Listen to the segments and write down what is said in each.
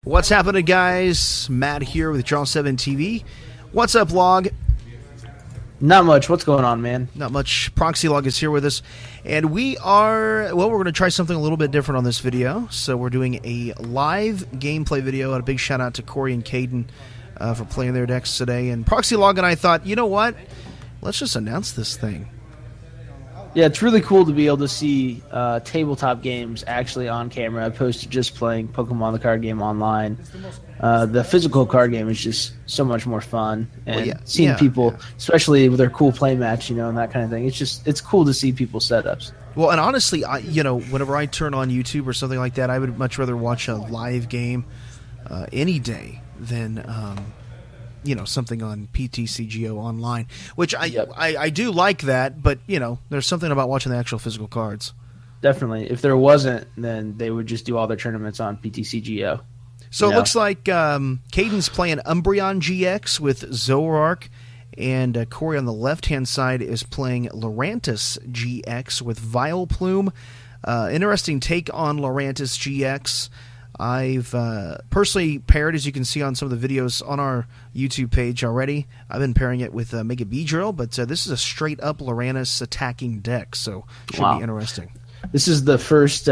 What's happening, guys? Matt here with Draw 7 TV. What's up, Log? Not much. What's going on, man? Not much. Proxy Log is here with us. And we're going to try something a little bit different on this video. So we're doing a live gameplay video, and a big shout out to Corey and Caden for playing their decks today. And Proxy Log and I thought, you know what? Let's just announce this thing. Yeah, it's really cool to be able to see tabletop games actually on camera opposed to just playing Pokemon the card game online. The physical card game is just so much more fun. And seeing people, especially with their cool play match, and that kind of thing, it's cool to see people's setups. Well, and honestly, whenever I turn on YouTube or something like that, I would much rather watch a live game any day than something on PTCGO online, which I do like that, but there's something about watching the actual physical cards. Definitely. If there wasn't, then they would just do all their tournaments on PTCGO. So it looks like Caden's playing Umbreon GX with Zoroark, and Corey on the left-hand side is playing Lurantis GX with Vileplume. Interesting take on Lurantis GX. I've personally paired, as you can see on some of the videos on our YouTube page already, I've been pairing it with Mega Beedrill, but this is a straight-up Lurantis attacking deck, so it should be interesting. This is the first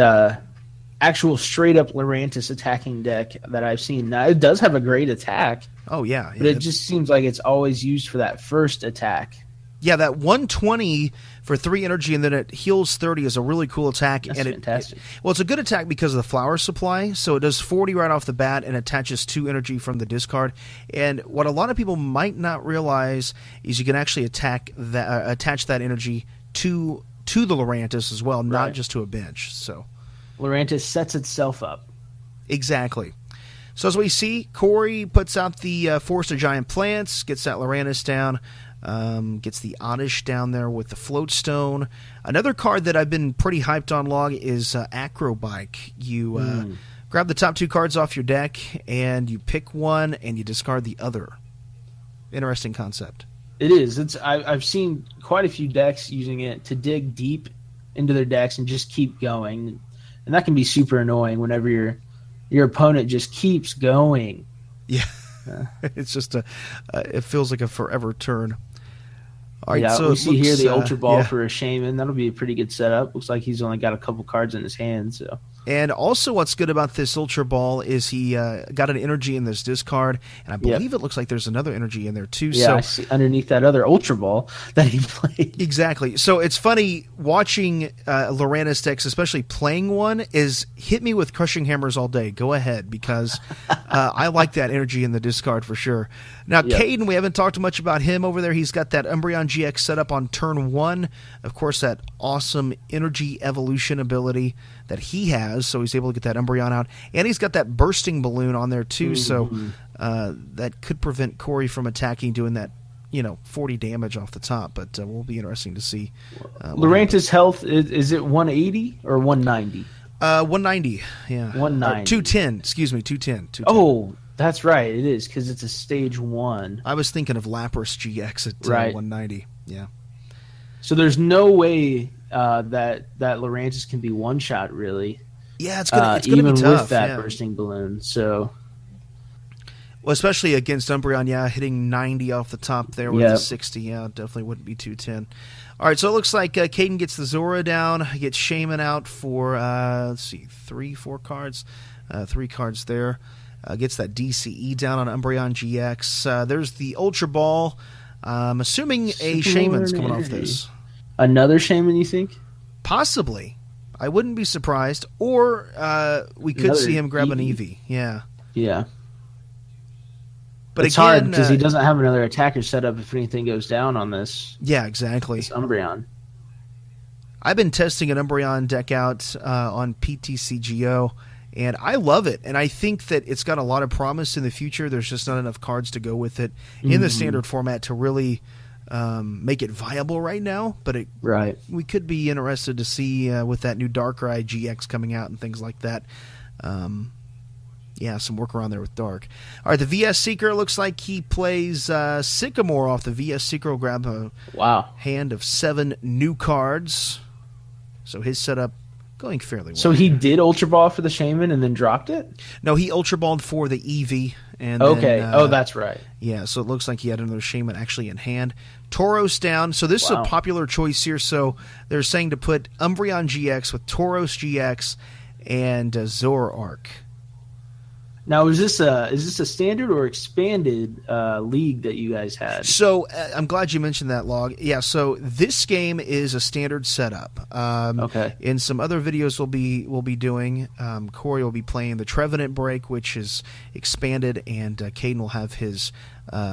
actual straight-up Lurantis attacking deck that I've seen. Now, it does have a great attack. Oh, yeah. But it just seems like it's always used for that first attack. Yeah, that 120 for 3 energy and then it heals 30 is a really cool attack. That's and fantastic. It's a good attack because of the flower supply. So it does 40 right off the bat and attaches 2 energy from the discard. And what a lot of people might not realize is you can actually attach that energy to the Lurantis as well, not just to a bench. So Lurantis sets itself up. Exactly. So as we see, Corey puts out the Forest of Giant Plants, gets that Lurantis down. Gets the Oddish down there with the Float Stone. Another card that I've been pretty hyped on, Log, is Acro Bike. You grab the top 2 cards off your deck, and you pick one, and you discard the other. Interesting concept. It is. I've seen quite a few decks using it to dig deep into their decks and just keep going. And that can be super annoying whenever your opponent just keeps going. Yeah. It's just it feels like a forever turn. All right, so we see here the Ultra Ball for a Shaymin. That'll be a pretty good setup. Looks like he's only got a couple cards in his hand. So. And also what's good about this Ultra Ball is he got an energy in this discard, and I believe it looks like there's another energy in there too. Yeah, so, I see underneath that other Ultra Ball that he played. Exactly. So it's funny watching Lurantis decks, especially playing one, is hit me with Crushing Hammers all day. Go ahead, because I like that energy in the discard for sure. Now, Caden, we haven't talked much about him over there. He's got that Umbreon GX set up on turn 1. Of course, that awesome energy evolution ability that he has, so he's able to get that Umbreon out. And he's got that bursting balloon on there, too, so that could prevent Corey from attacking, doing that 40 damage off the top, but will be interesting to see. Lurantis' health, is it 180 or 190? 190, yeah. 190. 210, excuse me, 210. Oh, that's right, it is, because it's a stage 1. I was thinking of Lapras GX at 190, yeah. So there's no way that Lurantis can be one-shot, really. Yeah, it's gonna even be tough. With that bursting balloon, so... Well, especially against Umbreon, hitting 90 off the top there with the 60, definitely wouldn't be 210. All right, so it looks like Caden gets the Zorua down, gets Shaymin out for, 4 cards. 3 cards there. Gets that DCE down on Umbreon GX. There's the Ultra Ball. I'm assuming a Shaymin's coming off this. Another Shaymin, you think? Possibly. I wouldn't be surprised. Or we could see him grab an Eevee. Yeah. Yeah. But it's again, hard because he doesn't have another attacker set up if anything goes down on this. Yeah, exactly. This Umbreon. I've been testing an Umbreon deck out on PTCGO, and I love it. And I think that it's got a lot of promise in the future. There's just not enough cards to go with it in the standard format to really make it viable right now. But we could be interested to see with that new Darkrai GX coming out and things like that. Some work around there with Dark. All right, the VS Seeker looks like he plays Sycamore off the VS Seeker. Will grab a hand of 7 new cards. So his setup going fairly well. So he did Ultra Ball for the Shaymin and then dropped it? No, he Ultra Balled for the Eevee. And okay. Then, that's right. Yeah, so it looks like he had another Shaymin actually in hand. Tauros down. So this is a popular choice here. So they're saying to put Umbreon GX with Tauros GX and Zoroark. Now, is this a standard or expanded league that you guys had? So I'm glad you mentioned that, Log. Yeah, so this game is a standard setup. Okay. In some other videos we'll be doing, Corey will be playing the Trevenant break, which is expanded, and Caden will have his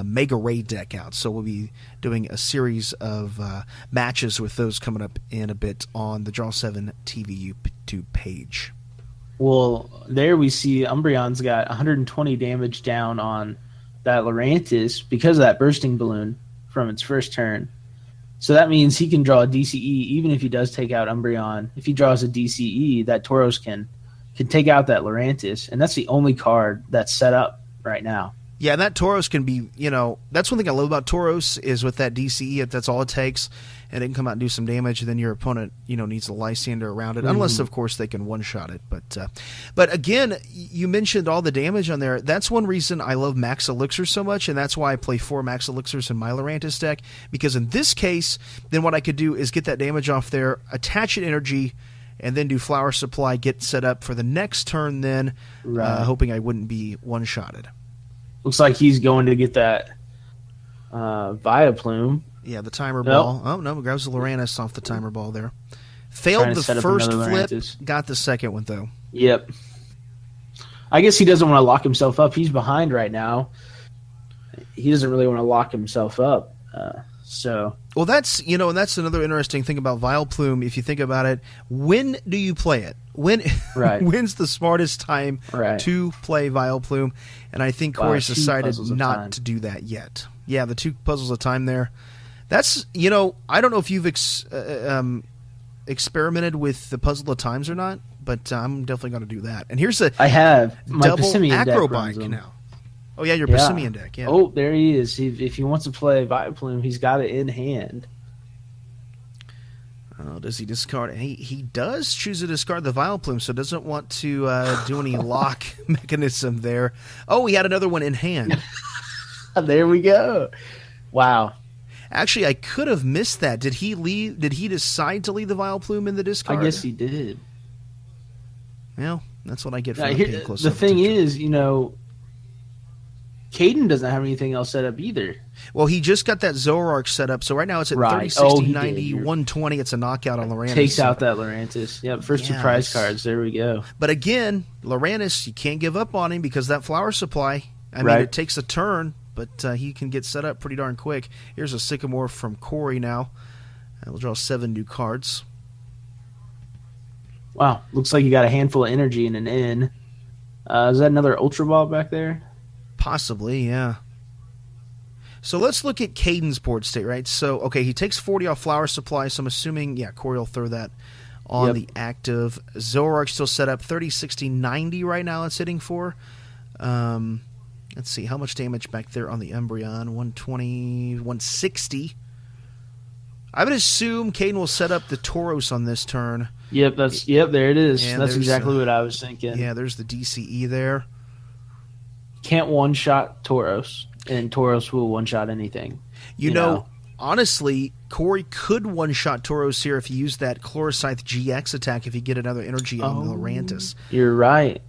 Mega Ray deck out. So we'll be doing a series of matches with those coming up in a bit on the Draw 7 TV YouTube page. Well, there we see Umbreon's got 120 damage down on that Lurantis because of that bursting balloon from its first turn. So that means he can draw a DCE even if he does take out Umbreon. If he draws a DCE, that Tauros can take out that Lurantis, and that's the only card that's set up right now. Yeah, that Tauros can be, that's one thing I love about Tauros is with that DCE, if that's all it takes, and it can come out and do some damage, then your opponent, needs a Lysandre around it, unless, of course, they can one-shot it. But again, you mentioned all the damage on there. That's one reason I love Max Elixir so much, and that's why I play 4 Max Elixirs in my Lurantis deck, because in this case, then what I could do is get that damage off there, attach an energy, and then do Flower Supply, get set up for the next turn then, hoping I wouldn't be one-shotted. Looks like he's going to get that Vileplume. Yeah, the timer ball. Oh, no, grabs the Lurantis off the timer ball there. Failed the first flip, got the second one, though. Yep. I guess he doesn't want to lock himself up. He's behind right now. He doesn't really want to lock himself up. Well, that's that's another interesting thing about Vileplume. If you think about it, when do you play it? When's the smartest time to play Vileplume? And I think Corey's decided not to do that yet. Yeah, the 2 puzzles of time there. That's I don't know if you've experimented with the puzzle of times or not, but I'm definitely going to do that. And here's I have my double Acro Bike now. Oh yeah, your Passimian deck. Yeah. Oh, there he is. If he wants to play Vileplume, he's got it in hand. Oh, does he discard? He does choose to discard the Vileplume, so doesn't want to do any lock mechanism there. Oh, he had another one in hand. There we go. Wow. Actually, I could have missed that. Did he leave? Did he decide to leave the Vileplume in the discard? I guess he did. Well, that's what I get for paying close The thing is, Caden doesn't have anything else set up either. Well, he just got that Zoroark set up, so right now it's at 30, 60, 90, 120. It's a knockout on Lurantis. Takes out that Lurantis. Yep, first 2 prize cards. There we go. But again, Lurantis, you can't give up on him because that Flower Supply, I mean, it takes a turn, but he can get set up pretty darn quick. Here's a Sycamore from Corey now. We'll draw 7 new cards. Wow, looks like you got a handful of energy in an in. Is that another Ultra Ball back there? Possibly, yeah. So let's look at Caden's board state, right? So, okay, he takes 40 off Flower Supply, so I'm assuming, Corey will throw that on the active. Zoroark still set up 30, 60, 90 right now it's hitting for. Let's see, how much damage back there on the Umbreon? 120, 160. I would assume Caden will set up the Tauros on this turn. Yep, there it is. And that's exactly what I was thinking. Yeah, there's the DCE there. Can't one-shot Tauros, and Tauros will one-shot anything. You know, honestly, Corey could one-shot Tauros here if he used that Colorless GX attack if he get another energy on the Lurantis. You're right.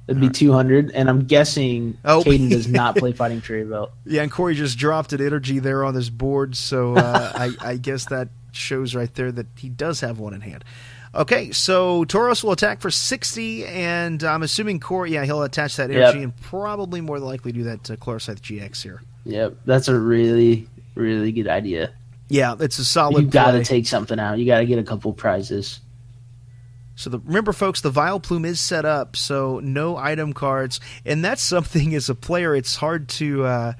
It'd be 200, and I'm guessing Caden does not play Fighting Tree Belt. Yeah, and Corey just dropped an energy there on his board, so I guess that shows right there that he does have one in hand. Okay, so Tauros will attack for 60, and I'm assuming Corey, he'll attach that energy and probably more than likely do that to Colorless GX here. Yep, that's a really, really good idea. Yeah, it's a solid You got to take something out. You got to get a couple prizes. So remember, folks, the Vileplume is set up, so no item cards, and that's something as a player it's hard to, or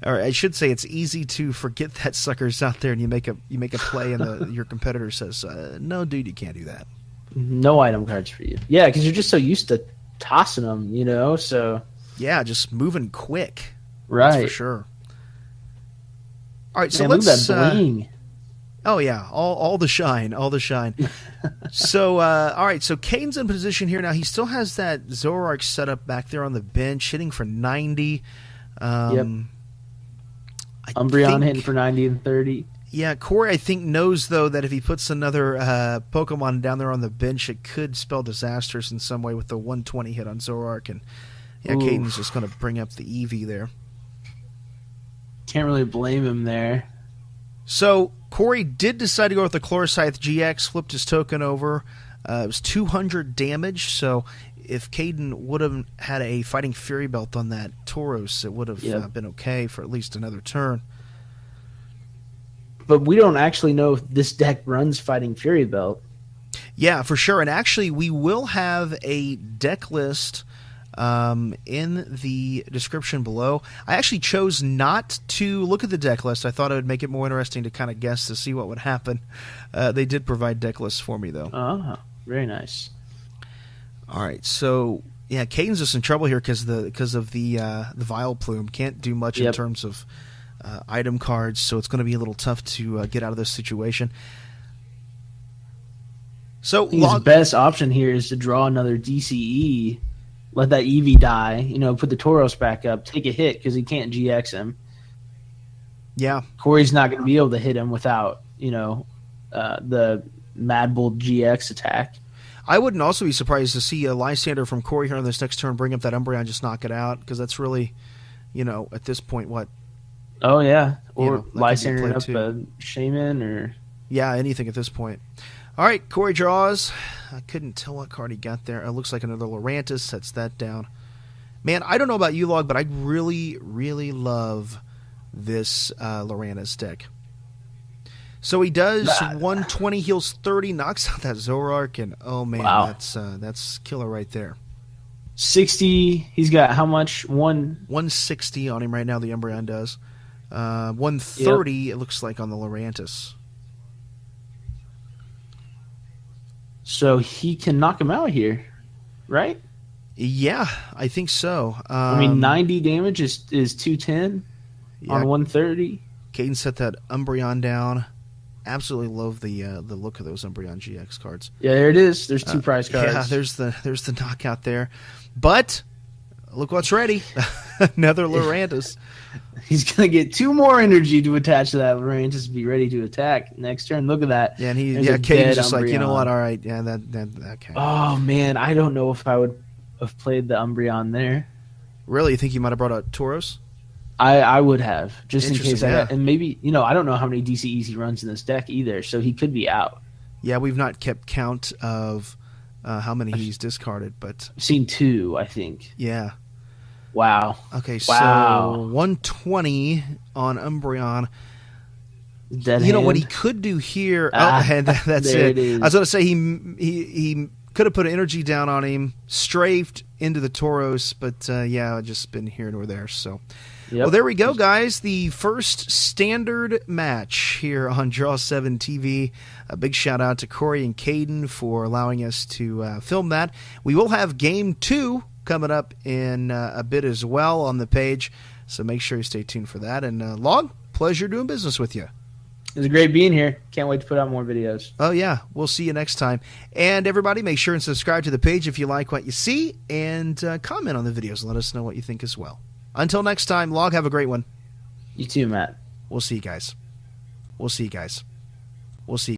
I should say, it's easy to forget that sucker's out there, and you make a play, and your competitor says, "No, dude, you can't do that." No item cards for you. Yeah, because you're just so used to tossing them, So yeah, just moving quick, right? That's for sure. All right, so look let's at that bling. Oh yeah, all the shine, all the shine. So all right, so Caden's in position here now. He still has that Zoroark set up back there on the bench, hitting for 90. Yep. Umbreon hitting for 90 and 30. Yeah, Corey, I think, knows, though, that if he puts another Pokemon down there on the bench, it could spell disasters in some way with the 120 hit on Zoroark. And yeah, Caden's just going to bring up the Eevee there. Can't really blame him there. So Corey did decide to go with the Colorless GX, flipped his token over. It was 200 damage, so if Caden would have had a Fighting Fury Belt on that Tauros, it would have been okay for at least another turn. But we don't actually know if this deck runs Fighting Fury Belt. Yeah, for sure. And actually, we will have a deck list in the description below. I actually chose not to look at the deck list. I thought it would make it more interesting to kind of guess to see what would happen. They did provide deck lists for me, though. Oh, very nice. All right, so yeah, Caden's just in trouble here because of the Vileplume. Can't do much in terms of item cards, so it's going to be a little tough to get out of this situation. So his best option here is to draw another DCE, let that Eevee die, put the Tauros back up, take a hit because he can't GX him. Yeah. Corey's not going to be able to hit him without, the Mad Bull GX attack. I wouldn't also be surprised to see a Lysandre from Corey here on this next turn bring up that Umbreon, just knock it out, because that's really, at this point, what? Oh, yeah. Or Lysandre up a Shaymin or... Yeah, anything at this point. All right, Corey draws. I couldn't tell what card he got there. It looks like another Lurantis. Sets that down. Man, I don't know about you, Log, but I really, really love this Lurantis deck. So he does 120, heals 30, knocks out that Zoroark, and oh man, that's killer right there. 60. He's got how much? 160 on him right now. The Umbreon does 130. It looks like on the Lurantis. So he can knock him out here, right? Yeah, I think so. 90 damage is 210 on 130. Caden set that Umbreon down. Absolutely love the look of those Umbreon GX cards. Yeah, there it is. There's two prize cards. Yeah, there's the knockout there. But look what's ready. Another Lurantis. He's going to get 2 more energy to attach to that Lurantis to be ready to attack next turn. Look at that. Yeah, and Caden's just like, you know what? All right, yeah, that okay. Oh man, I don't know if I would have played the Umbreon there. Really, you think you might have brought out Tauros? I would have, just in case. Yeah. And maybe, I don't know how many DCEs he runs in this deck either, so he could be out. Yeah, we've not kept count of how many he's discarded, but I've seen 2, I think. Yeah. Wow. Okay, so 120 on Umbreon. Dead hand. What he could do here? And that's it. I was going to say he could have put energy down on him, strafed into the Tauros, but just been here nor there. So, well, there we go, guys. The first standard match here on Draw 7 TV. A big shout out to Corey and Caden for allowing us to film that. We will have Game 2 coming up in a bit as well on the page, so make sure you stay tuned for that. And Log, pleasure doing business with you. It was great being here. Can't wait to put out more videos. Oh, yeah. We'll see you next time. And everybody, make sure and subscribe to the page if you like what you see, and comment on the videos and let us know what you think as well. Until next time, Log, have a great one. You too, Matt. We'll see you guys. We'll see you guys. We'll see you.